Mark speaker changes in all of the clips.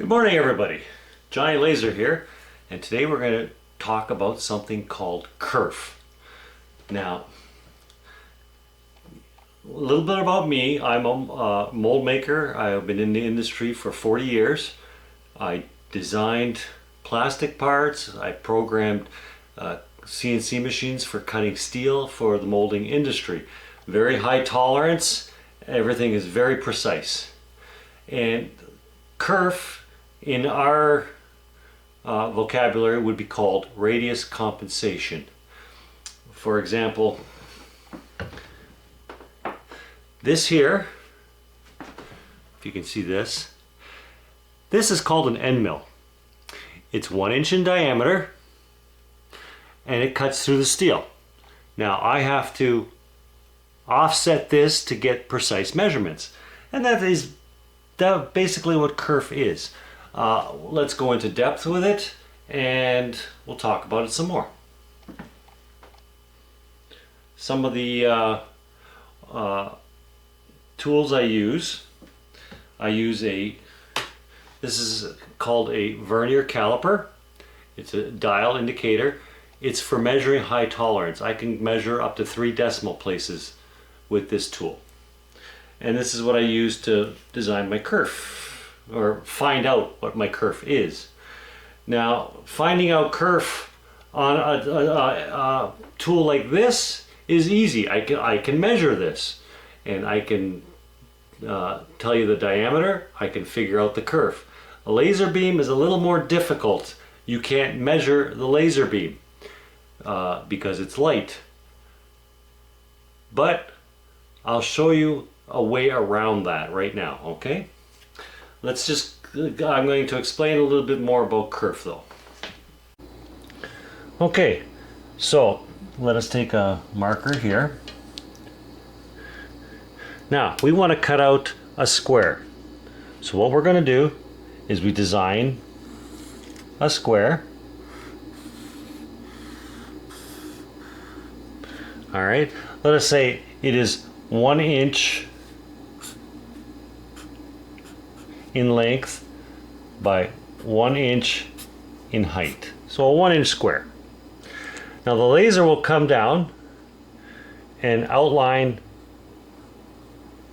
Speaker 1: Good morning, everybody. Johnny Lazer here, and today we're going to talk about something called Kerf. Now, a little bit about me. I'm a mold maker. I've been in the industry for 40 years. I designed plastic parts. I programmed CNC machines for cutting steel for the molding industry. Very high tolerance. Everything is very precise. And Kerf in our vocabulary would be called radius compensation. For example, this here, if you can see this, this is called an end mill. It's 1 inch in diameter and it cuts through the steel. Now I have to offset this to get precise measurements, and that is basically what Kerf is. Let's go into depth with it and we'll talk about it some more. Some of the tools I use this is called a vernier caliper. It's a dial indicator. It's for measuring high tolerance. I can measure up to 3 decimal places with this tool. And this is what I use to design my kerf, or find out what my kerf is. Now, finding out kerf on a tool like this is easy. I can measure this, and I can tell you the diameter. I can figure out the kerf. A laser beam is a little more difficult. You can't measure the laser beam because it's light. But I'll show you a way around that right now, okay? I'm going to explain a little bit more about kerf though. Okay, so let us take a marker here. Now, we want to cut out a square. So what we're going to do is we design a square. All right, let us say it is 1 inch in length by 1 inch in height. So a 1 inch square. Now the laser will come down and outline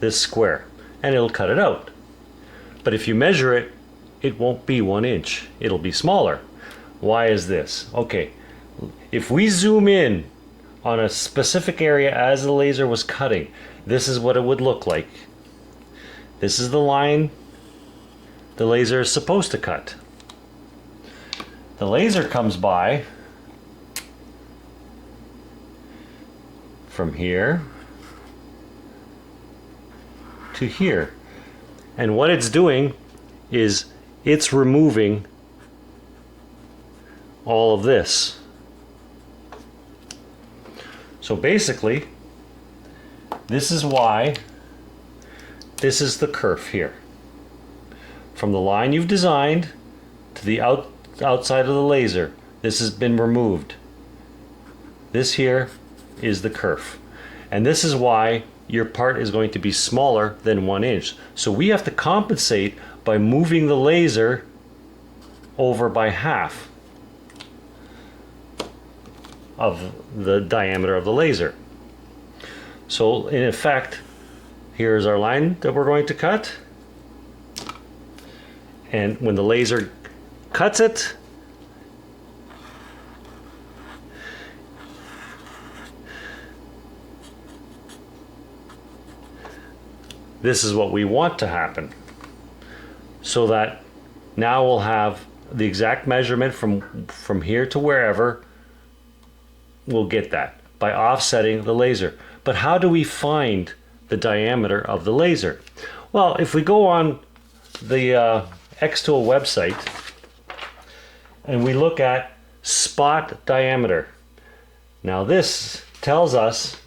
Speaker 1: this square and it'll cut it out. But if you measure it, it won't be 1 inch. It'll be smaller. Why is this? Okay, if we zoom in on a specific area as the laser was cutting, this is what it would look like. This is the line the laser is supposed to cut. The laser comes by from here to here, and what it's doing is it's removing all of this. So basically, this is why this is the kerf here. From the line you've designed to the outside of the laser, this has been removed. This here is the kerf. And this is why your part is going to be smaller than 1 inch. So we have to compensate by moving the laser over by half of the diameter of the laser. So in effect, here's our line that we're going to cut. And when the laser cuts it, this is what we want to happen. So that now we'll have the exact measurement from here to wherever. We'll get that by offsetting the laser. But how do we find the diameter of the laser? Well, if we go on the xtool website and we look at spot diameter. Now this tells us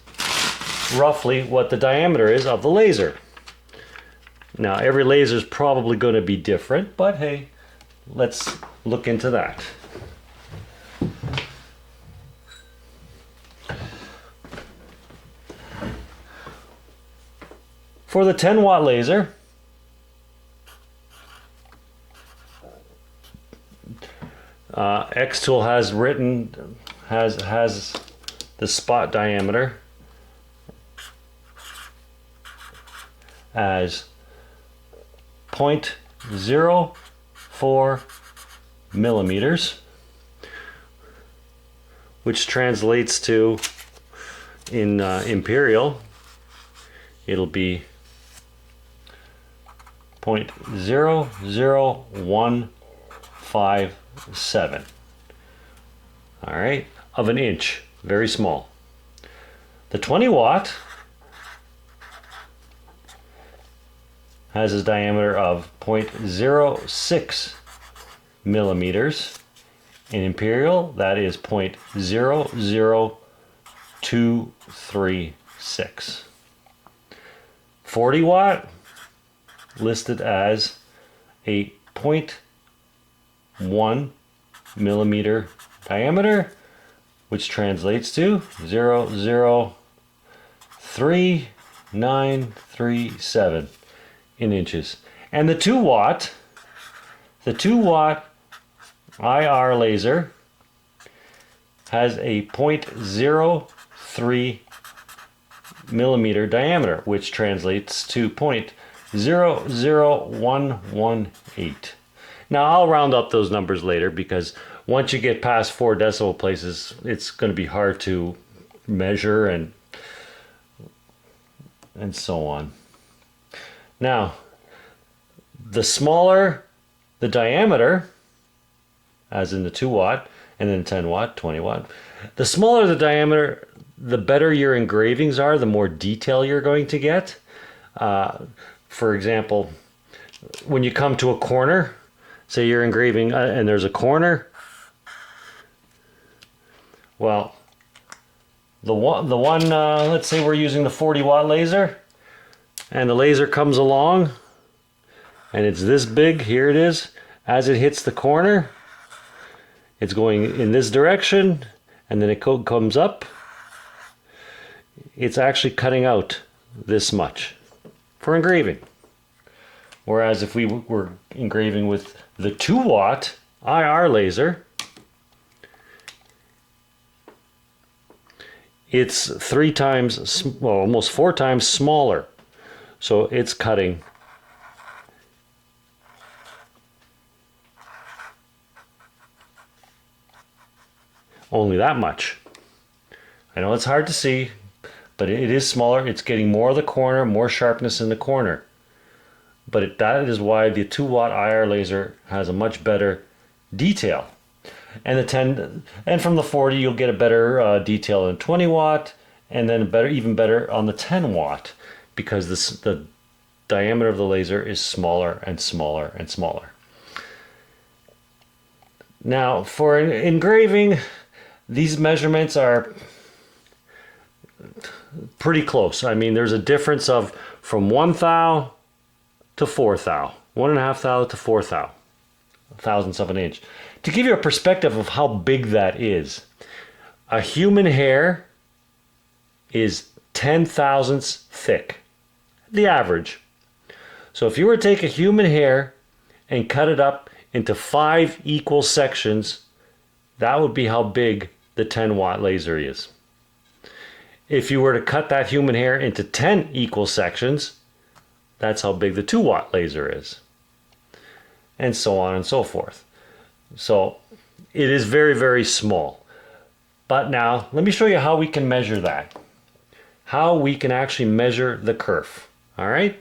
Speaker 1: roughly what the diameter is of the laser. Now every laser is probably going to be different, but hey, let's look into that. For the 10-watt laser, xtool has the spot diameter as 0.04 millimeters, which translates to, in imperial, it'll be 0.00157. All right, of an inch, very small. The 20 watt has a diameter of 0.06 millimeters. In imperial, that is 0.00236. 40 watt listed as a 0.1 millimeter diameter, which translates to 0.03937 in inches. And the 2 watt IR laser has a 0.03 millimeter diameter, which translates to 0.00118. Now I'll round up those numbers later, because once you get past 4 decimal places, it's going to be hard to measure and so on. Now, the smaller the diameter, as in the 2 watt, and then 10 watt, 20 watt, the smaller the diameter, the better your engravings are, the more detail you're going to get. For example, when you come to a corner, say you're engraving and there's a corner, well, the one let's say we're using the 40 watt laser, and the laser comes along and it's this big, here it is. As it hits the corner, it's going in this direction, and then it comes up. It's actually cutting out this much for engraving. Whereas if we were engraving with the 2 watt IR laser, it's 3 times, well, almost 4 times smaller. So it's cutting only that much. I know it's hard to see, but it is smaller. It's getting more of the corner, more sharpness in the corner. But that is why the 2 watt IR laser has a much better detail. And the 10, and from the 40 you'll get a better detail in 20 watt, and then even better on the 10 watt, because the diameter of the laser is smaller and smaller and smaller. Now, for engraving, these measurements are pretty close. I mean, there's a difference of from 1 thou to 4 thou, 1.5 thou to 4 thou, thousandths of an inch. To give you a perspective of how big that is, a human hair is 10 thousandths thick, the average. So if you were to take a human hair and cut it up into 5 equal sections, that would be how big the 10 watt laser is. If you were to cut that human hair into 10 equal sections, that's how big the 2 watt laser is. And so on and so forth. So it is very, very small. But now let me show you how we can measure that. How we can actually measure the kerf. All right?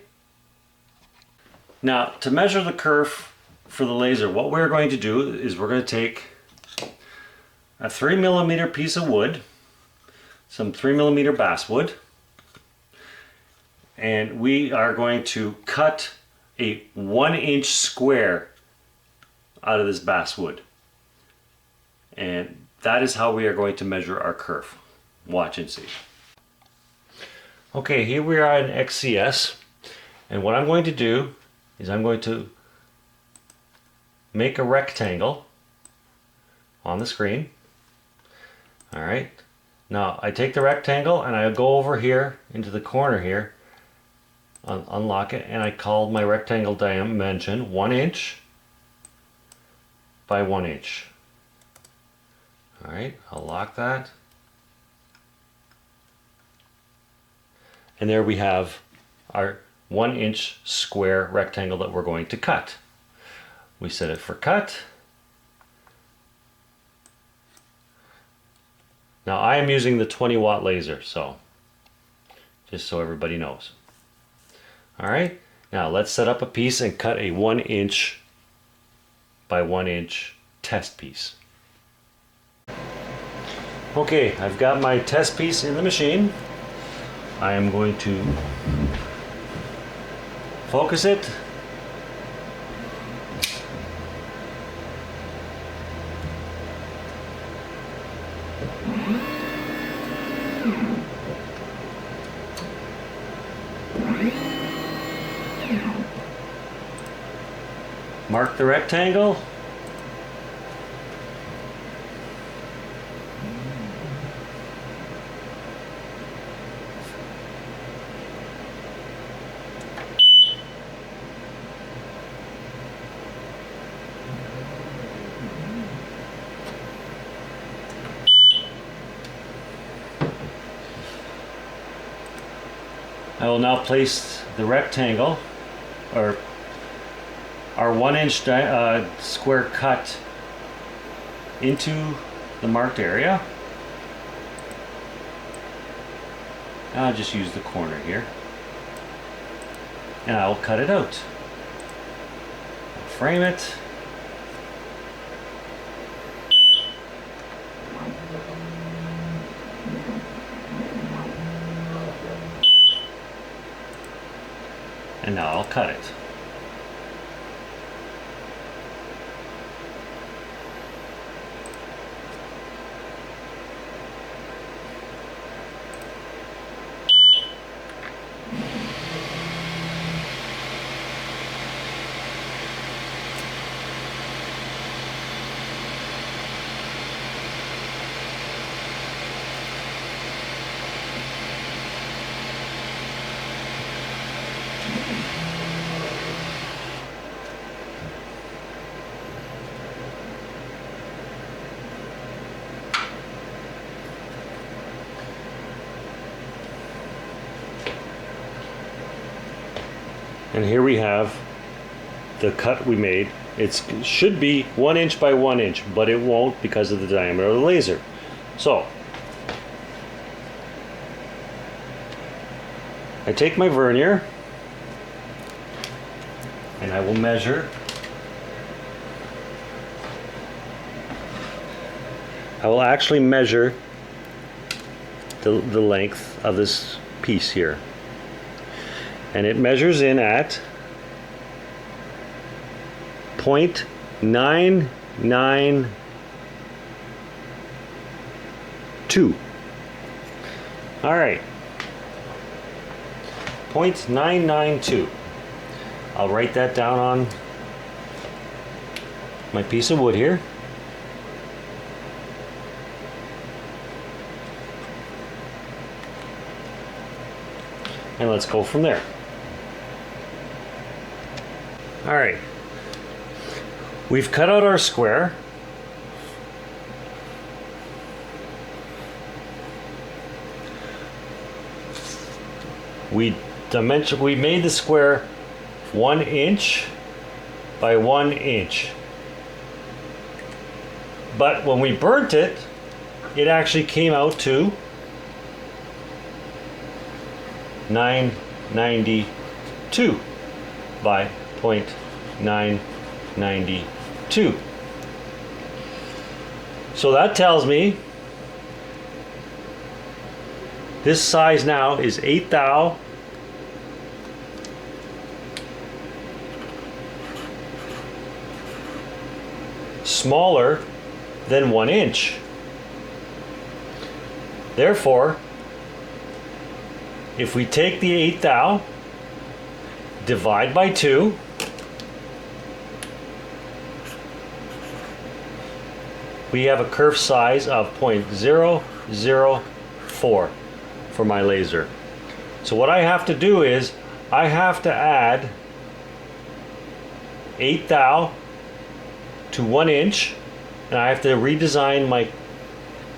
Speaker 1: Now, to measure the kerf for the laser, what we're going to do is we're going to take a 3mm piece of wood, some 3mm basswood, and we are going to cut a 1-inch square out of this basswood. And that is how we are going to measure our kerf. Watch and see. Okay, here we are in XCS, and what I'm going to do is I'm going to make a rectangle on the screen. All right, now I take the rectangle and I go over here into the corner here, unlock it, and I call my rectangle dimension 1 inch by 1 inch. All right, I'll lock that. And there we have our 1 inch square rectangle that we're going to cut. We set it for cut. Now I am using the 20-watt laser, so just so everybody knows. All right, now let's set up a piece and cut a 1 inch by 1 inch test piece. Okay, I've got my test piece in the machine. I am going to focus it. Mark the rectangle. I will now place the rectangle, or our 1 inch square cut, into the marked area. I'll just use the corner here, and I will cut it out. Frame it. And now I'll cut it. And here we have the cut we made. It should be 1 inch by 1 inch, but it won't because of the diameter of the laser. So I take my vernier and I will measure. I will actually measure the length of this piece here. And it measures in at 0.992. All right, 0.992. I'll write that down on my piece of wood here. And let's go from there. All right, we've cut out our square. We made the square 1 inch by 1 inch. But when we burnt it, it actually came out to 992 by 0.992. So that tells me this size now is 8 thou smaller than 1 inch. Therefore, if we take the 8 thou, divide by 2, we have a kerf size of 0.004 for my laser. So what I have to do is I have to add 8 thou to 1 inch, and I have to redesign my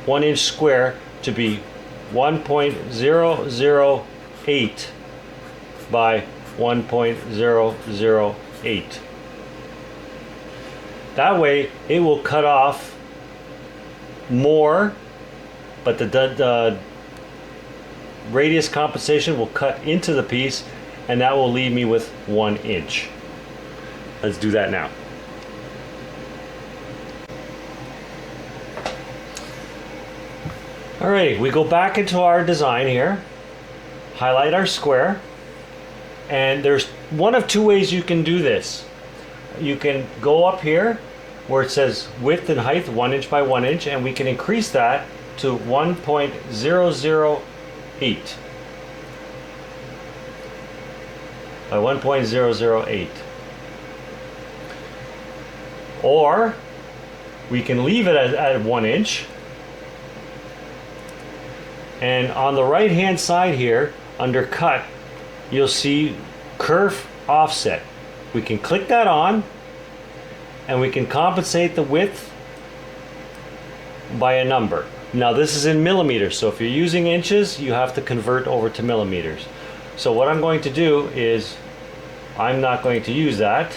Speaker 1: 1 inch square to be 1.008 by 1.008. That way it will cut off more, but the radius compensation will cut into the piece, and that will leave me with 1 inch. Let's do that now. Alright, we go back into our design here, highlight our square, and there's one of two ways you can do this. You can go up here where it says width and height 1 inch by 1 inch, and we can increase that to 1.008 by 1.008. Or we can leave it at 1 inch, and on the right hand side here under cut you'll see kerf offset. We can click that on and we can compensate the width by a number. Now this is in millimeters, so if you're using inches you have to convert over to millimeters. So what I'm going to do is, I'm not going to use that.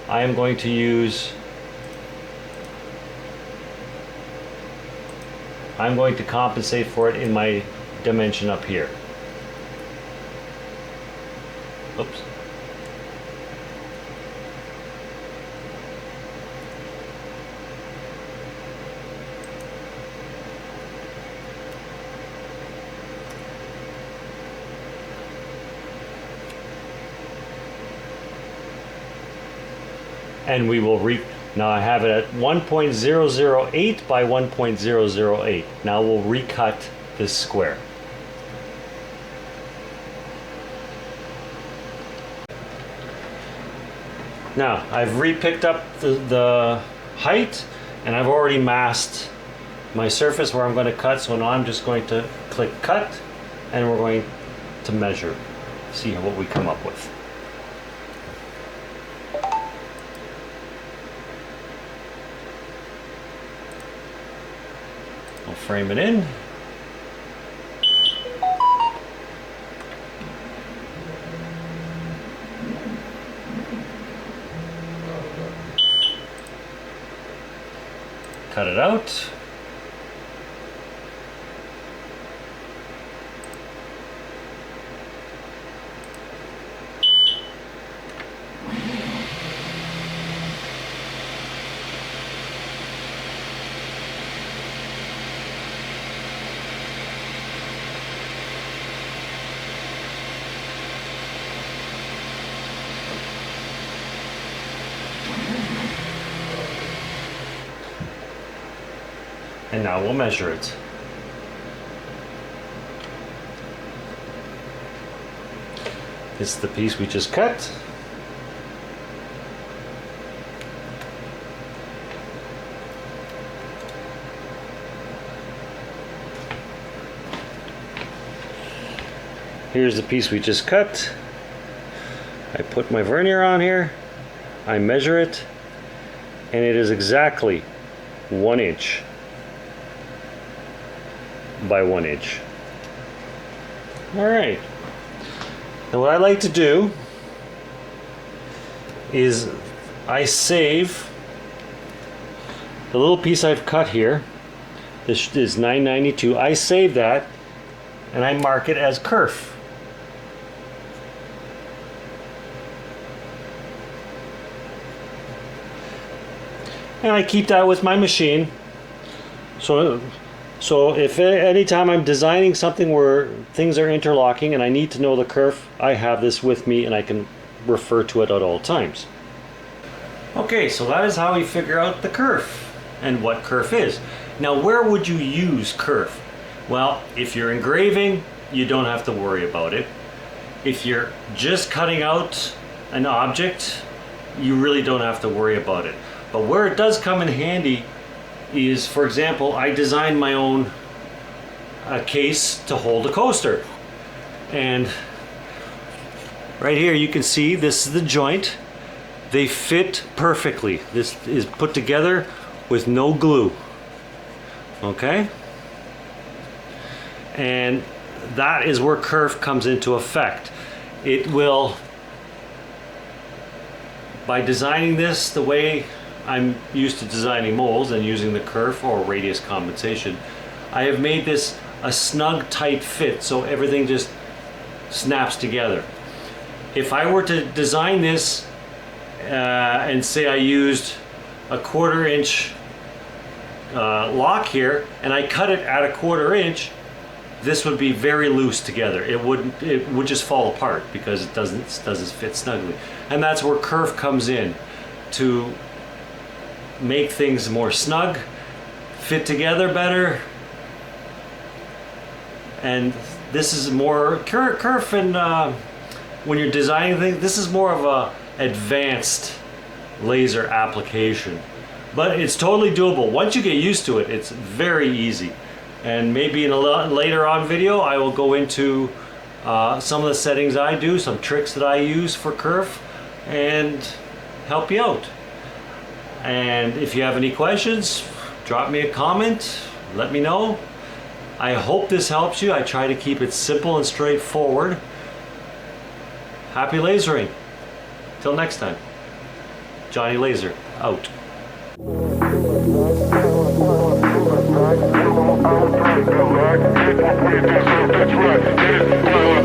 Speaker 1: I am going to use, I'm going to compensate for it in my dimension up here. Oops. And we will now I have it at 1.008 by 1.008. Now we'll recut this square. Now I've re-picked up the height, and I've already masked my surface where I'm going to cut, so now I'm just going to click cut, and we're going to measure, see what we come up with. I'll frame it in. Cut it out. And now we'll measure it. This is the piece we just cut. Here's the piece we just cut. I put my vernier on here, I measure it, and it is exactly 1 inch by 1 inch. All right. Now what I like to do is I save the little piece I've cut here. This is 992. I save that and I mark it as kerf. And I keep that with my machine. So if anytime I'm designing something where things are interlocking and I need to know the kerf, I have this with me and I can refer to it at all times. Okay, so that is how we figure out the kerf and what kerf is. Now where would you use kerf? Well, if you're engraving, you don't have to worry about it. If you're just cutting out an object, you really don't have to worry about it. But where it does come in handy is, for example, I designed my own case to hold a coaster, and right here you can see this is the joint. They fit perfectly. This is put together with no glue. Okay, And that is where Kerf comes into effect. It will, by designing this the way I'm used to designing molds and using the Kerf or radius compensation, I have made this a snug, tight fit so everything just snaps together. If I were to design this and say I used a 1/4 inch lock here and I cut it at a 1/4 inch, this would be very loose together. It would just fall apart because it doesn't fit snugly. And that's where Kerf comes in to make things more snug, fit together better. And this is more Kerf, and when you're designing things, this is more of a advanced laser application, but it's totally doable. Once you get used to it, it's very easy. And maybe in a later on video I will go into some of the settings I do, some tricks that I use for Kerf, and help you out. And if you have any questions, drop me a comment, let me know. I hope this helps you. I try to keep it simple and straightforward. Happy lasering. Till next time. Johnny Lazer, out. That's right.